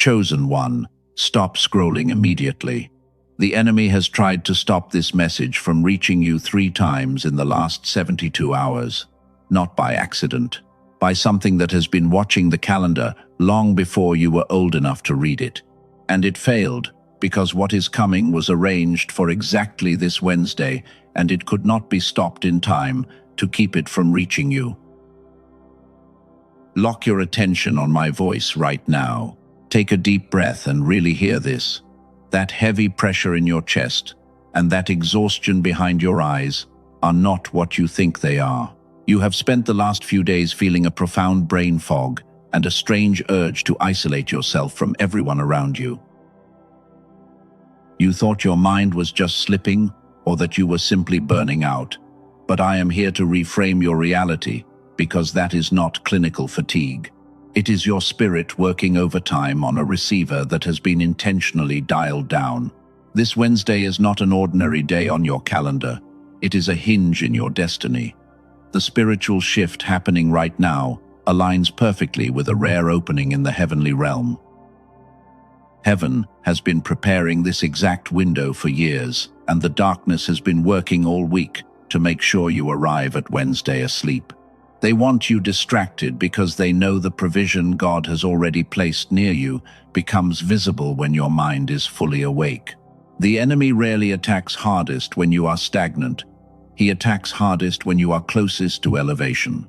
Chosen one, stop scrolling immediately. The enemy has tried to stop this message from reaching you 3 times in the last 72 hours. Not by accident, by something that has been watching the calendar long before you were old enough to read it. And it failed, because what is coming was arranged for exactly this Wednesday, and it could not be stopped in time to keep it from reaching you. Lock your attention on my voice right now. Take a deep breath and really hear this. That heavy pressure in your chest and that exhaustion behind your eyes are not what you think they are. You have spent the last few days feeling a profound brain fog and a strange urge to isolate yourself from everyone around you. You thought your mind was just slipping or that you were simply burning out, but I am here to reframe your reality, because that is not clinical fatigue. It is your spirit working overtime on a receiver that has been intentionally dialed down. This Wednesday is not an ordinary day on your calendar. It is a hinge in your destiny. The spiritual shift happening right now aligns perfectly with a rare opening in the heavenly realm. Heaven has been preparing this exact window for years, and the darkness has been working all week to make sure you arrive at Wednesday asleep. They want you distracted because they know the provision God has already placed near you becomes visible when your mind is fully awake. The enemy rarely attacks hardest when you are stagnant. He attacks hardest when you are closest to elevation.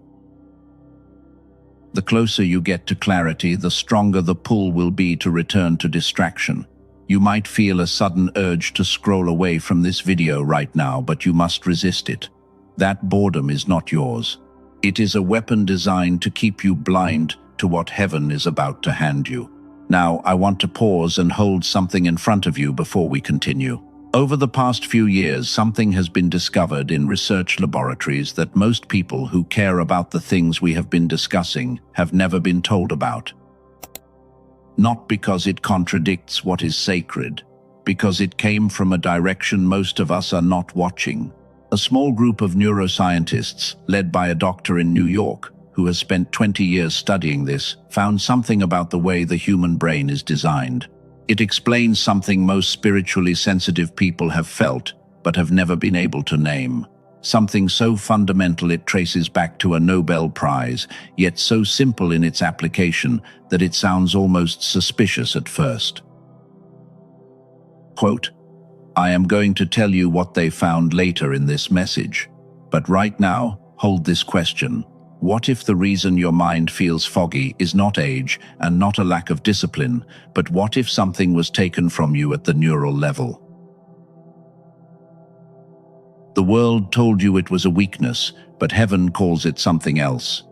The closer you get to clarity, the stronger the pull will be to return to distraction. You might feel a sudden urge to scroll away from this video right now, but you must resist it. That boredom is not yours. It is a weapon designed to keep you blind to what heaven is about to hand you. Now, I want to pause and hold something in front of you before we continue. Over the past few years, something has been discovered in research laboratories that most people who care about the things we have been discussing have never been told about. Not because it contradicts what is sacred, because it came from a direction most of us are not watching. A small group of neuroscientists, led by a doctor in New York, who has spent 20 years studying this, found something about the way the human brain is designed. It explains something most spiritually sensitive people have felt, but have never been able to name. Something so fundamental it traces back to a Nobel Prize, yet so simple in its application that it sounds almost suspicious at first. Quote, "I am going to tell you what they found later in this message, but right now, hold this question. What if the reason your mind feels foggy is not age and not a lack of discipline, but what if something was taken from you at the neural level? The world told you it was a weakness, but heaven calls it something else.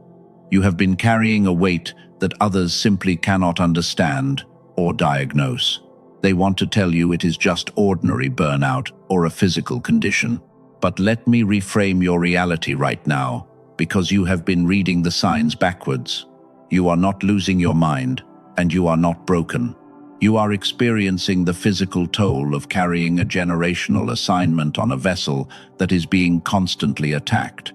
You have been carrying a weight that others simply cannot understand or diagnose. They want to tell you it is just ordinary burnout or a physical condition. But let me reframe your reality right now, because you have been reading the signs backwards. You are not losing your mind, and you are not broken. You are experiencing the physical toll of carrying a generational assignment on a vessel that is being constantly attacked.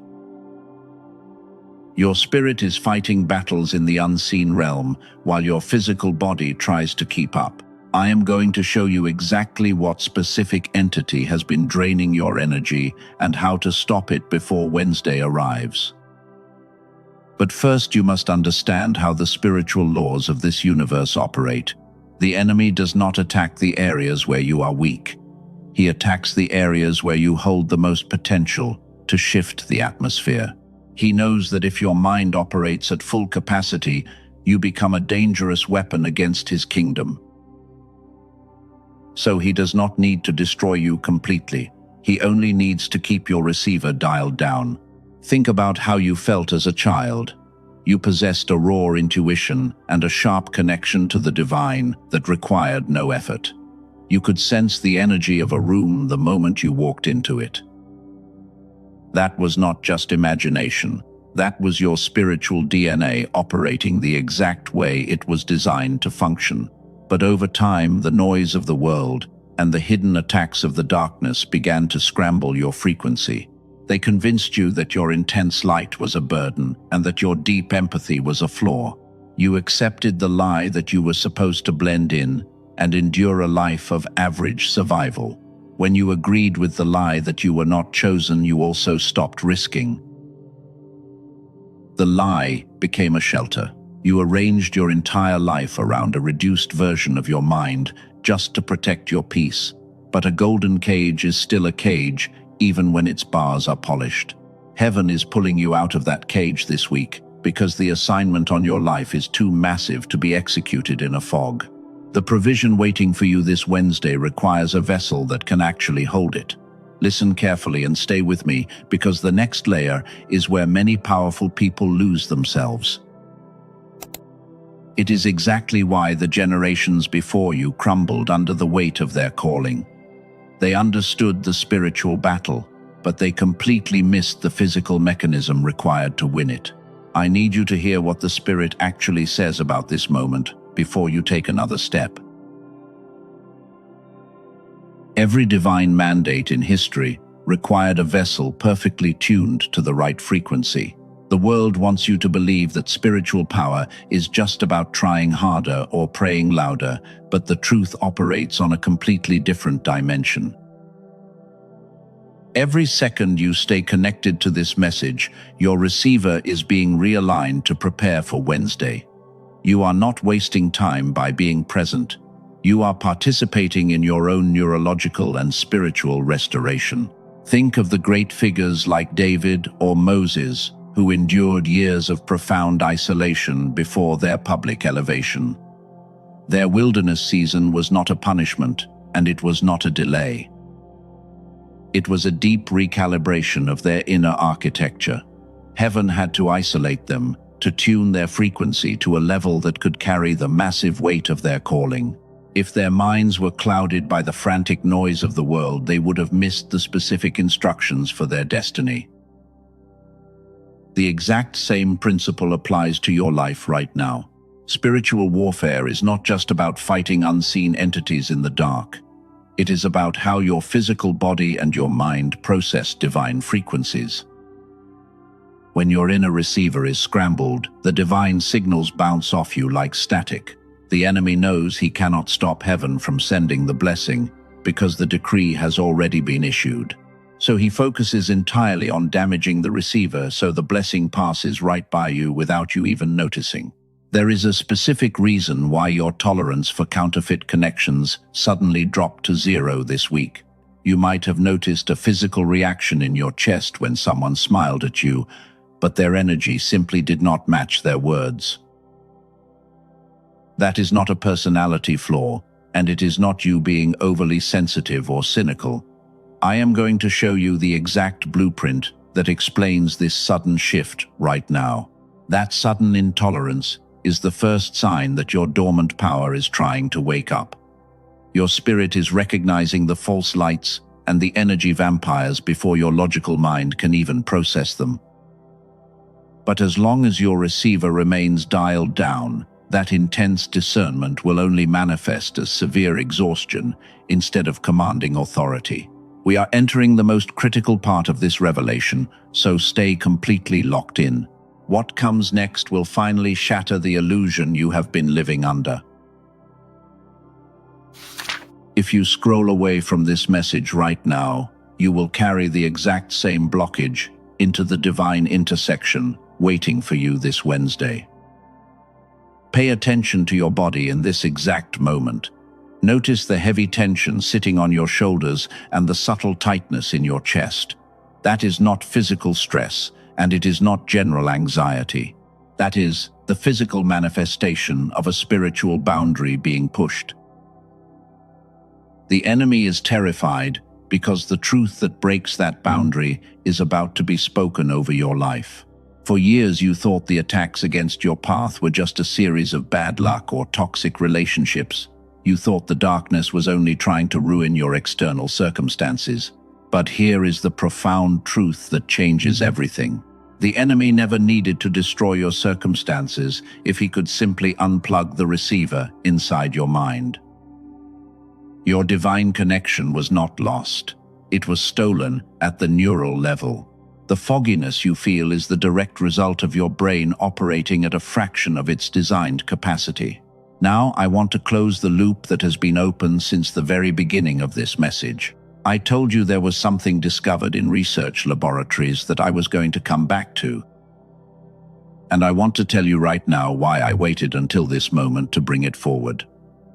Your spirit is fighting battles in the unseen realm, while your physical body tries to keep up. I am going to show you exactly what specific entity has been draining your energy and how to stop it before Wednesday arrives. But first, you must understand how the spiritual laws of this universe operate. The enemy does not attack the areas where you are weak. He attacks the areas where you hold the most potential to shift the atmosphere. He knows that if your mind operates at full capacity, you become a dangerous weapon against his kingdom. So he does not need to destroy you completely. He only needs to keep your receiver dialed down. Think about how you felt as a child. You possessed a raw intuition and a sharp connection to the divine that required no effort. You could sense the energy of a room the moment you walked into it. That was not just imagination. That was your spiritual DNA operating the exact way it was designed to function. But over time, the noise of the world and the hidden attacks of the darkness began to scramble your frequency. They convinced you that your intense light was a burden and that your deep empathy was a flaw. You accepted the lie that you were supposed to blend in and endure a life of average survival. When you agreed with the lie that you were not chosen, you also stopped risking. The lie became a shelter. You arranged your entire life around a reduced version of your mind just to protect your peace. But a golden cage is still a cage, even when its bars are polished. Heaven is pulling you out of that cage this week because the assignment on your life is too massive to be executed in a fog. The provision waiting for you this Wednesday requires a vessel that can actually hold it. Listen carefully and stay with me, because the next layer is where many powerful people lose themselves. It is exactly why the generations before you crumbled under the weight of their calling. They understood the spiritual battle, but they completely missed the physical mechanism required to win it. I need you to hear what the Spirit actually says about this moment before you take another step. Every divine mandate in history required a vessel perfectly tuned to the right frequency. The world wants you to believe that spiritual power is just about trying harder or praying louder, but the truth operates on a completely different dimension. Every second you stay connected to this message, your receiver is being realigned to prepare for Wednesday. You are not wasting time by being present. You are participating in your own neurological and spiritual restoration. Think of the great figures like David or Moses, who endured years of profound isolation before their public elevation. Their wilderness season was not a punishment, and it was not a delay. It was a deep recalibration of their inner architecture. Heaven had to isolate them, to tune their frequency to a level that could carry the massive weight of their calling. If their minds were clouded by the frantic noise of the world, they would have missed the specific instructions for their destiny. The exact same principle applies to your life right now. Spiritual warfare is not just about fighting unseen entities in the dark. It is about how your physical body and your mind process divine frequencies. When your inner receiver is scrambled, the divine signals bounce off you like static. The enemy knows he cannot stop heaven from sending the blessing because the decree has already been issued. So he focuses entirely on damaging the receiver so the blessing passes right by you without you even noticing. There is a specific reason why your tolerance for counterfeit connections suddenly dropped to 0 this week. You might have noticed a physical reaction in your chest when someone smiled at you, but their energy simply did not match their words. That is not a personality flaw, and it is not you being overly sensitive or cynical. I am going to show you the exact blueprint that explains this sudden shift right now. That sudden intolerance is the first sign that your dormant power is trying to wake up. Your spirit is recognizing the false lights and the energy vampires before your logical mind can even process them. But as long as your receiver remains dialed down, that intense discernment will only manifest as severe exhaustion instead of commanding authority. We are entering the most critical part of this revelation, so stay completely locked in. What comes next will finally shatter the illusion you have been living under. If you scroll away from this message right now, you will carry the exact same blockage into the divine intersection waiting for you this Wednesday. Pay attention to your body in this exact moment. Notice the heavy tension sitting on your shoulders and the subtle tightness in your chest. That is not physical stress, and it is not general anxiety. That is the physical manifestation of a spiritual boundary being pushed. The enemy is terrified because the truth that breaks that boundary is about to be spoken over your life. For years you thought the attacks against your path were just a series of bad luck or toxic relationships. You thought the darkness was only trying to ruin your external circumstances. But here is the profound truth that changes everything. The enemy never needed to destroy your circumstances if he could simply unplug the receiver inside your mind. Your divine connection was not lost. It was stolen at the neural level. The fogginess you feel is the direct result of your brain operating at a fraction of its designed capacity. Now, I want to close the loop that has been open since the very beginning of this message. I told you there was something discovered in research laboratories that I was going to come back to. And I want to tell you right now why I waited until this moment to bring it forward.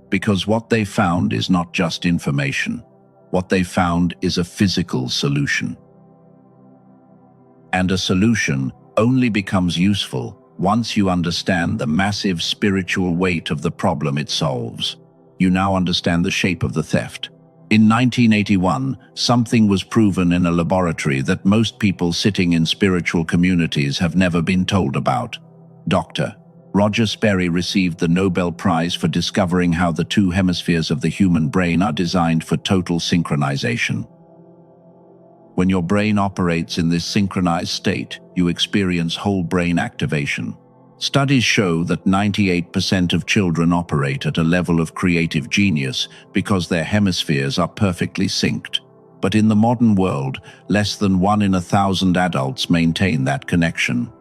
Because what they found is not just information. What they found is a physical solution. And a solution only becomes useful once you understand the massive spiritual weight of the problem it solves. You now understand the shape of the theft. In 1981, something was proven in a laboratory that most people sitting in spiritual communities have never been told about. Dr. Roger Sperry received the Nobel Prize for discovering how the two hemispheres of the human brain are designed for total synchronization. When your brain operates in this synchronized state, you experience whole brain activation. Studies show that 98% of children operate at a level of creative genius because their hemispheres are perfectly synced. But in the modern world, less than 1 in 1,000 adults maintain that connection.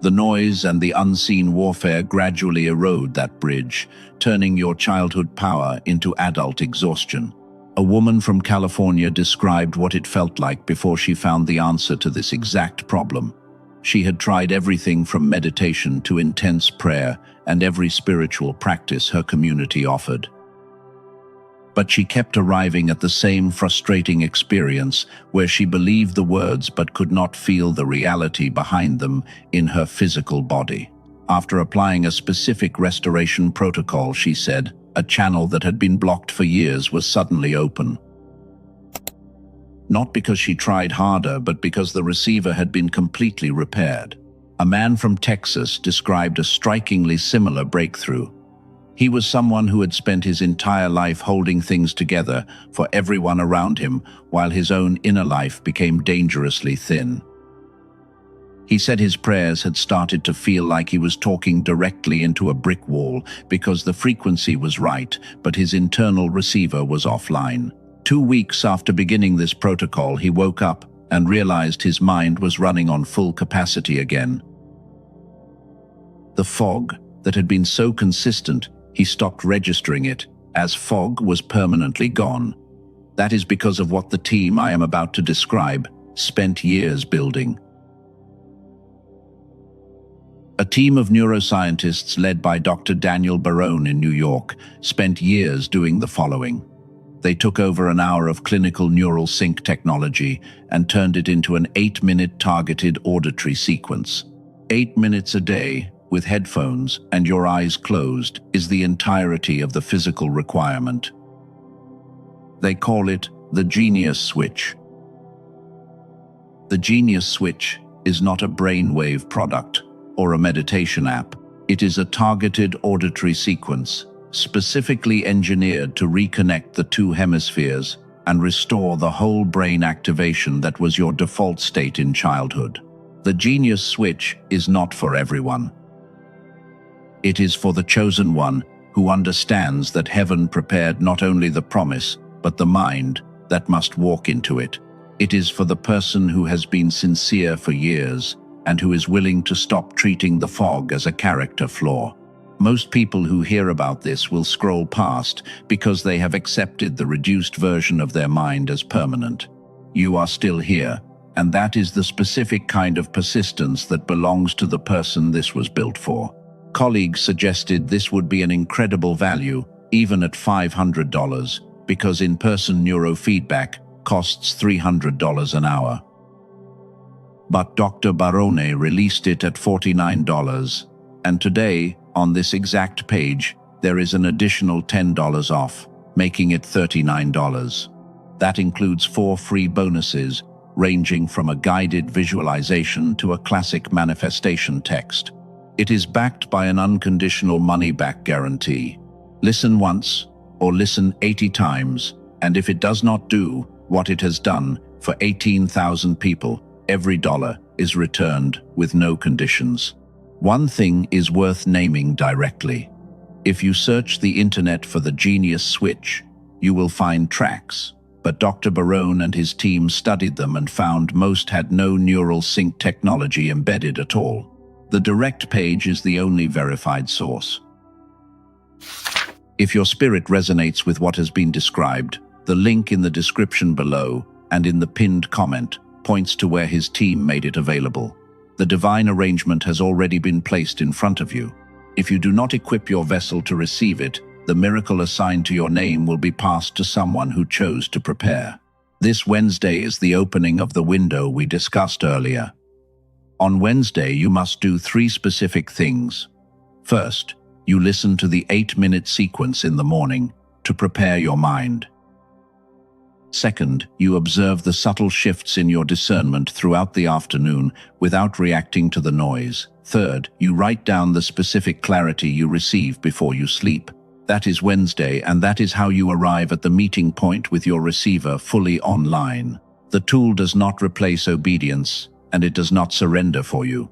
The noise and the unseen warfare gradually erode that bridge, turning your childhood power into adult exhaustion. A woman from California described what it felt like before she found the answer to this exact problem. She had tried everything from meditation to intense prayer and every spiritual practice her community offered. But she kept arriving at the same frustrating experience where she believed the words but could not feel the reality behind them in her physical body. After applying a specific restoration protocol, she said, a channel that had been blocked for years was suddenly open. Not because she tried harder, but because the receiver had been completely repaired. A man from Texas described a strikingly similar breakthrough. He was someone who had spent his entire life holding things together for everyone around him, while his own inner life became dangerously thin. He said his prayers had started to feel like he was talking directly into a brick wall because the frequency was right, but his internal receiver was offline. 2 weeks after beginning this protocol, he woke up and realized his mind was running on full capacity again. The fog that had been so consistent, he stopped registering it, as fog was permanently gone. That is because of what the team I am about to describe spent years building. A team of neuroscientists led by Dr. Daniel Barone in New York spent years doing the following. They took over an hour of clinical neural sync technology and turned it into an 8-minute targeted auditory sequence. 8 minutes a day, with headphones and your eyes closed, is the entirety of the physical requirement. They call it the Genius Switch. The Genius Switch is not a brainwave product or a meditation app. It is a targeted auditory sequence, specifically engineered to reconnect the two hemispheres and restore the whole brain activation that was your default state in childhood. The Genius Switch is not for everyone. It is for the chosen one who understands that heaven prepared not only the promise, but the mind that must walk into it. It is for the person who has been sincere for years and who is willing to stop treating the fog as a character flaw. Most people who hear about this will scroll past because they have accepted the reduced version of their mind as permanent. You are still here, and that is the specific kind of persistence that belongs to the person this was built for. Colleagues suggested this would be an incredible value, even at $500, because in-person neurofeedback costs $300 an hour. But Dr. Barone released it at $49, and today, on this exact page, there is an additional $10 off, making it $39. That includes 4 free bonuses, ranging from a guided visualization to a classic manifestation text. It is backed by an unconditional money-back guarantee. Listen once, or listen 80 times, and if it does not do what it has done for 18,000 people, every dollar is returned with no conditions. One thing is worth naming directly. If you search the internet for the Genius Switch, you will find tracks, but Dr. Barone and his team studied them and found most had no neural sync technology embedded at all. The direct page is the only verified source. If your spirit resonates with what has been described, the link in the description below and in the pinned comment points to where his team made it available. The divine arrangement has already been placed in front of you. If you do not equip your vessel to receive it, the miracle assigned to your name will be passed to someone who chose to prepare. This Wednesday is the opening of the window we discussed earlier. On Wednesday, you must do 3 specific things. First, you listen to the 8-minute sequence in the morning to prepare your mind. Second, you observe the subtle shifts in your discernment throughout the afternoon without reacting to the noise. Third, you write down the specific clarity you receive before you sleep. That is Wednesday, and that is how you arrive at the meeting point with your receiver fully online. The tool does not replace obedience, and it does not surrender for you.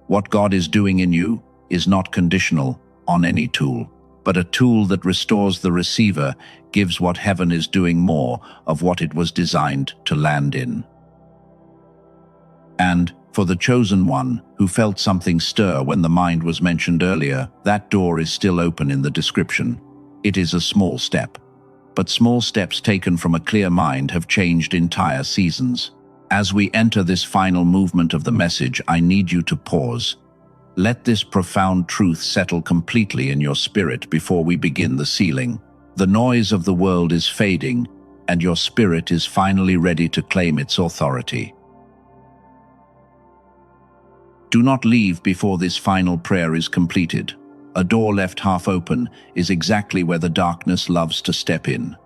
What God is doing in you is not conditional on any tool, but a tool that restores the receiver, gives what heaven is doing more of what it was designed to land in. And for the chosen one who felt something stir when the mind was mentioned earlier, that door is still open in the description. It is a small step, but small steps taken from a clear mind have changed entire seasons. As we enter this final movement of the message, I need you to pause. Let this profound truth settle completely in your spirit before we begin the sealing. The noise of the world is fading, and your spirit is finally ready to claim its authority. Do not leave before this final prayer is completed. A door left half open is exactly where the darkness loves to step in.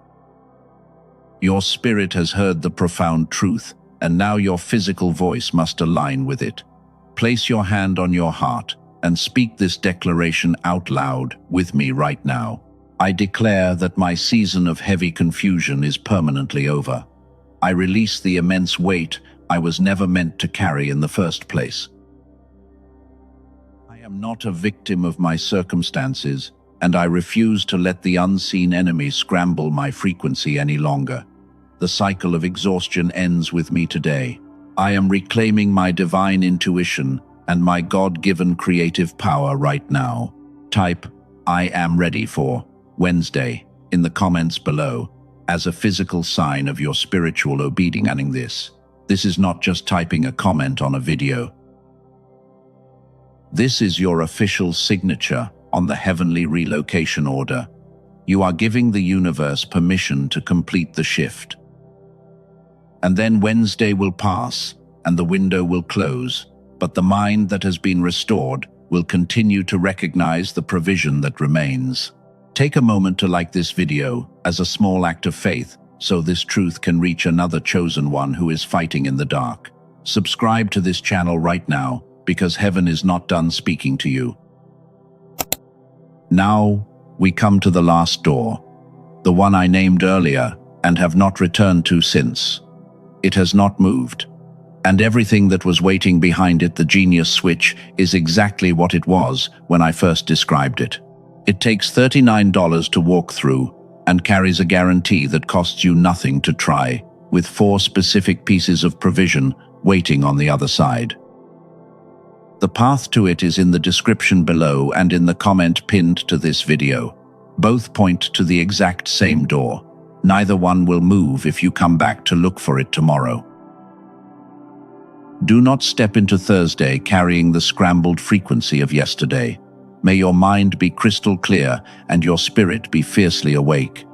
Your spirit has heard the profound truth, and now your physical voice must align with it. Place your hand on your heart and speak this declaration out loud with me right now. I declare that my season of heavy confusion is permanently over. I release the immense weight I was never meant to carry in the first place. I am not a victim of my circumstances, and I refuse to let the unseen enemy scramble my frequency any longer. The cycle of exhaustion ends with me today. I am reclaiming my divine intuition and my God-given creative power right now. Type, I am ready for Wednesday in the comments below as a physical sign of your spiritual obedience. This is not just typing a comment on a video. This is your official signature on the heavenly relocation order. You are giving the universe permission to complete the shift. And then Wednesday will pass, and the window will close, but the mind that has been restored will continue to recognize the provision that remains. Take a moment to like this video as a small act of faith, so this truth can reach another chosen one who is fighting in the dark. Subscribe to this channel right now, because heaven is not done speaking to you. Now, we come to the last door, the one I named earlier and have not returned to since. It has not moved, and everything that was waiting behind it, the genius switch, is exactly what it was when I first described it. It takes $39 to walk through and carries a guarantee that costs you nothing to try, with 4 specific pieces of provision waiting on the other side. The path to it is in the description below and in the comment pinned to this video. Both point to the exact same door. Neither one will move if you come back to look for it tomorrow. Do not step into Thursday carrying the scrambled frequency of yesterday. May your mind be crystal clear and your spirit be fiercely awake.